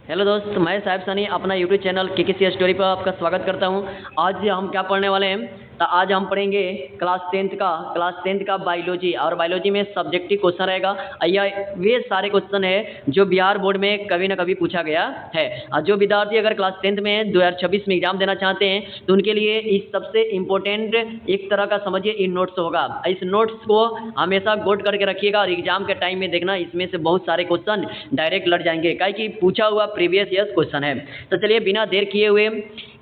Hello दोस्त, मैं साहिब सनी अपना यूट्यूब चैनल के स्टोरी पर आपका स्वागत करता हूं। आज हम क्या पढ़ने वाले हैं, तो आज हम पढ़ेंगे क्लास टेंथ का बायोलॉजी। और बायोलॉजी में सब्जेक्टिव क्वेश्चन रहेगा। यह वे सारे क्वेश्चन है जो बिहार बोर्ड में कभी ना कभी पूछा गया है। और जो विद्यार्थी अगर क्लास टेंथ में 2026 में एग्जाम देना चाहते हैं तो उनके लिए इस सबसे इम्पोर्टेंट एक तरह का समझिए इन नोट्स होगा। इस नोट्स को हमेशा गोट करके रखिएगा और एग्जाम के टाइम में देखना, इसमें से बहुत सारे क्वेश्चन डायरेक्ट लड़ जाएंगे, काहे कि पूछा हुआ प्रीवियस ईयर क्वेश्चन है। तो चलिए बिना देर किए हुए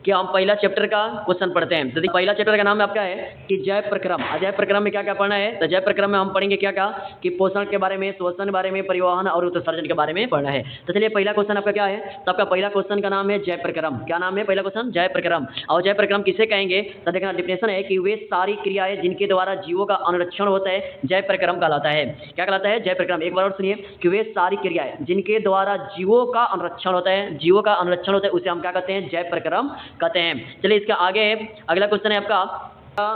कि हम पहला चैप्टर का क्वेश्चन पढ़ते हैं। तो देखिए पहला चैप्टर का नाम आपका है कि जय प्रक्रम। जय प्रक्रम में क्या क्या पढ़ना है, तो जय प्रक्रम में हम पढ़ेंगे क्या क्या कि पोषण के बारे में, श्वसन के बारे में, परिवहन और उत्सर्जन के बारे में पढ़ना है। तो चलिए पहला क्वेश्चन आपका क्या है, तो आपका पहला क्वेश्चन का नाम है जय प्रक्रम। क्या नाम है पहला क्वेश्चन? जय प्रक्रम। और जय प्रक्रम किसे कहेंगे, तो देखना डिफिनेशन है कि वे सारी क्रियाएं जिनके द्वारा जीवों का अनुरक्षण होता है जय प्रक्रम कहलाता है। क्या कहलाता है? जय प्रक्रम। एक बार और सुनिए कि वे सारी क्रियाएं जिनके द्वारा जीवों का अनुरक्षण होता है, जीवों का अनुरक्षण होता है, उसे हम क्या कहते हैं? जय प्रक्रम कहते हैं। चलिए इसके आगे अगला क्वेश्चन है आपका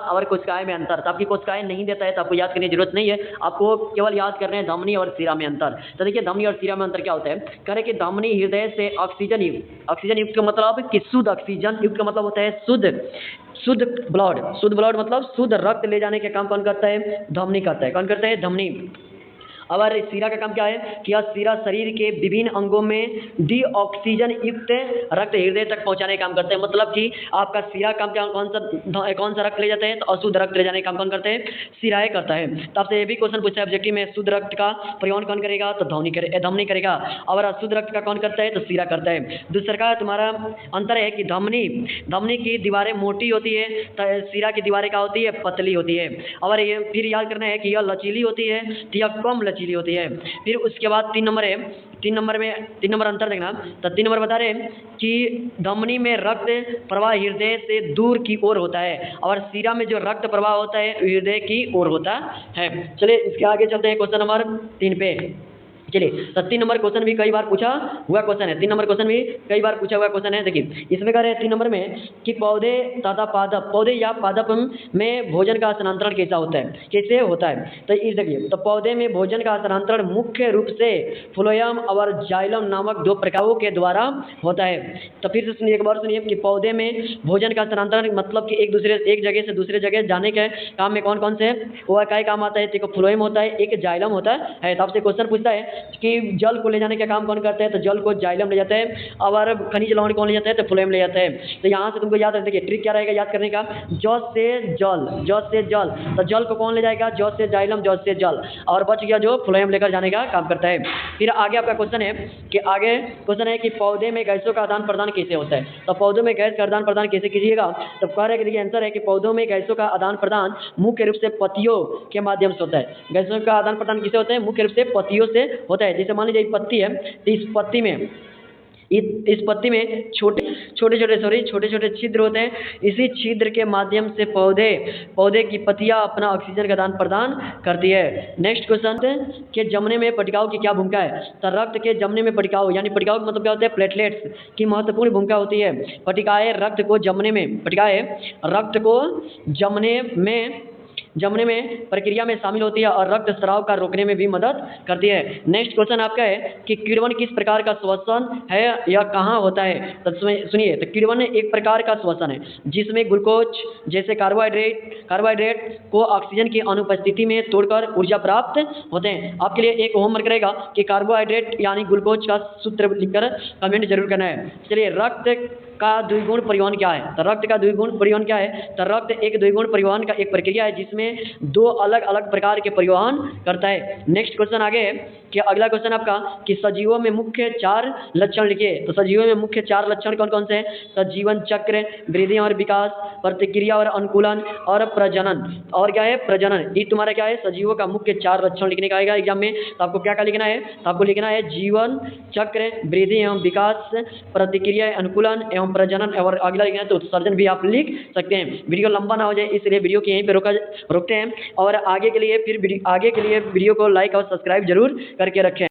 और कोशिकाएं में अंतर। तो आपकी कोशिकाएं नहीं देता है तो आपको याद करने की जरूरत नहीं है, आपको केवल याद करने हैं धमनी और शिरा में अंतर। तो देखिए धमनी और शिरा में अंतर क्या होता है, कह रहे कि धमनी हृदय से ऑक्सीजन युक्त का मतलब कि शुद्ध ऑक्सीजन युक्त का मतलब होता है शुद्ध ब्लड मतलब शुद्ध रक्त ले जाने के काम कौन करता है? धमनी करता है। कौन करता है? धमनी। और शिरा का काम क्या है कि यह शिरा शरीर के विभिन्न अंगों में डीऑक्सीजन युक्त रक्त हृदय तक पहुंचाने का काम करते हैं। मतलब कि आपका शिरा काम क्या, कौन सा रक्त ले जाते हैं? तो अशुद्ध रक्त ले जाने का काम कौन करते हैं? शिराएं करता है। तो आपसे ये भी क्वेश्चन पूछा है ऑब्जेक्टिव में, शुद्ध रक्त का परिवहन कौन करेगा? तो धमनी करेगा। और अशुद्ध रक्त का कौन करता है? तो शिरा करता है। दूसरा का तुम्हारा अंतर है कि धमनी की दीवारें मोटी होती है, तो शिरा की दीवारें क्या होती है? पतली होती है। और ये फिर याद करना है कि यह लचीली होती है तो यह कम लचीली होती है। फिर उसके बाद 3 नंबर अंतर देखना। तो 3 नंबर बता रहे हैं कि धमनी में रक्त प्रवाह हृदय से दूर की ओर होता है और शिरा में जो रक्त प्रवाह होता है हृदय की ओर होता है। चलिए इसके आगे चलते हैं क्वेश्चन नंबर 3 पे। चलिए तो 3 नंबर क्वेश्चन भी कई बार पूछा हुआ क्वेश्चन है। 3 नंबर क्वेश्चन भी कई बार पूछा हुआ क्वेश्चन है। देखिए इसमें कह रहे हैं 3 नंबर में कि पौधे तथा पादप, पौधे या पादप में भोजन का स्थानांतरण कैसा होता है, कैसे होता है? तो इस देखिए तो पौधे में भोजन का स्थानांतरण मुख्य रूप से फ्लोएम और जाइलम नामक 2 प्रकारों के द्वारा होता है। तो फिर से सुनिए, एक बार सुनिए कि पौधे में भोजन का स्थानांतरण मतलब कि एक जगह से दूसरे जगह जाने के काम में कौन कौन से वो क्या काम आता है? तो फ्लोएम होता है, एक जाइलम होता है। तो आपसे क्वेश्चन पूछता है कि जल को ले जाने का काम कौन करता है? तो जल को जाइलम ले जाता है। और खनिज लवण कौन ले जाता है? तो फ्लोएम ले जाता है। तो यहाँ से तुमको याद रखने की ट्रिक क्या रहेगा याद करने का, जौ से जल। तो जल को कौन ले जाएगा? जौ से जाइलम, जौ से जल, और बच गया जो फ्लोएम लेकर जाने का काम करता है। फिर आगे आपका क्वेश्चन है कि पौधे में गैसों का आदान प्रदान कैसे होता है? तो पौधों में गैस का आदान प्रदान कैसे कीजिएगा? तो कह रहे कि आंसर है कि पौधों में गैसों का आदान प्रदान मुख्य रूप से पत्तियों के माध्यम से होता है। गैसों का आदान प्रदान किसे होता है? मुख्य रूप से पत्तियों से होता है। जैसे मान लीजिए पत्ती है तो इस पत्ती में छोटे छिद्र होते हैं। इसी छिद्र के माध्यम से पौधे की पत्तियां अपना ऑक्सीजन का आदान प्रदान करती है। नेक्स्ट क्वेश्चन के जमने में पटिकाओं की क्या भूमिका है? तो रक्त के जमने में पटिकाओं यानी पटिकाओं का मतलब क्या होता है? प्लेटलेट्स की महत्वपूर्ण भूमिका होती है। पटिकाएं रक्त को जमने में प्रक्रिया में शामिल होती है और रक्त स्राव का रोकने में भी मदद करती है। नेक्स्ट क्वेश्चन आपका है कि किण्वन किस प्रकार का श्वसन है या कहाँ होता है? तो सुनिए तो किण्वन एक प्रकार का श्वसन है जिसमें ग्लूकोज जैसे कार्बोहाइड्रेट को ऑक्सीजन की अनुपस्थिति में तोड़कर ऊर्जा प्राप्त होते हैं। आपके लिए एक होमवर्क रहेगा कि कार्बोहाइड्रेट यानी ग्लूकोज का सूत्र लिखकर कमेंट जरूर करना है। चलिए रक्त का द्विगुण परिवहन क्या है? तो रक्त का द्विगुण परिवहन क्या है? तो रक्त एक द्विगुण परिवहन का एक प्रक्रिया है जिसमें 2 अलग अलग प्रकार के परिवहन करता है। नेक्स्ट क्वेश्चन आगे है कि अगला क्वेश्चन आपका कि सजीवों में मुख्य 4 लक्षण लिखिए। तो सजीवों में मुख्य 4 लक्षण कौन कौन से हैं? तो जीवन चक्र, वृद्धि और विकास, प्रतिक्रिया और अनुकूलन और प्रजनन। और क्या है? प्रजनन। ये तुम्हारा क्या है? सजीवों का मुख्य 4 लक्षण लिखने का आएगा एग्जाम में। तो आपको क्या लिखना है? तो आपको लिखना है जीवन चक्र, वृद्धि एवं विकास, प्रतिक्रिया, अनुकूलन एवं प्रजनन, और अगला लिखना है तो उत्सर्जन भी आप लिख सकते हैं। वीडियो लंबा ना हो जाए इसलिए वीडियो को यहीं पे रोकते हैं और आगे के लिए वीडियो को लाइक और सब्सक्राइब जरूर करके रखें।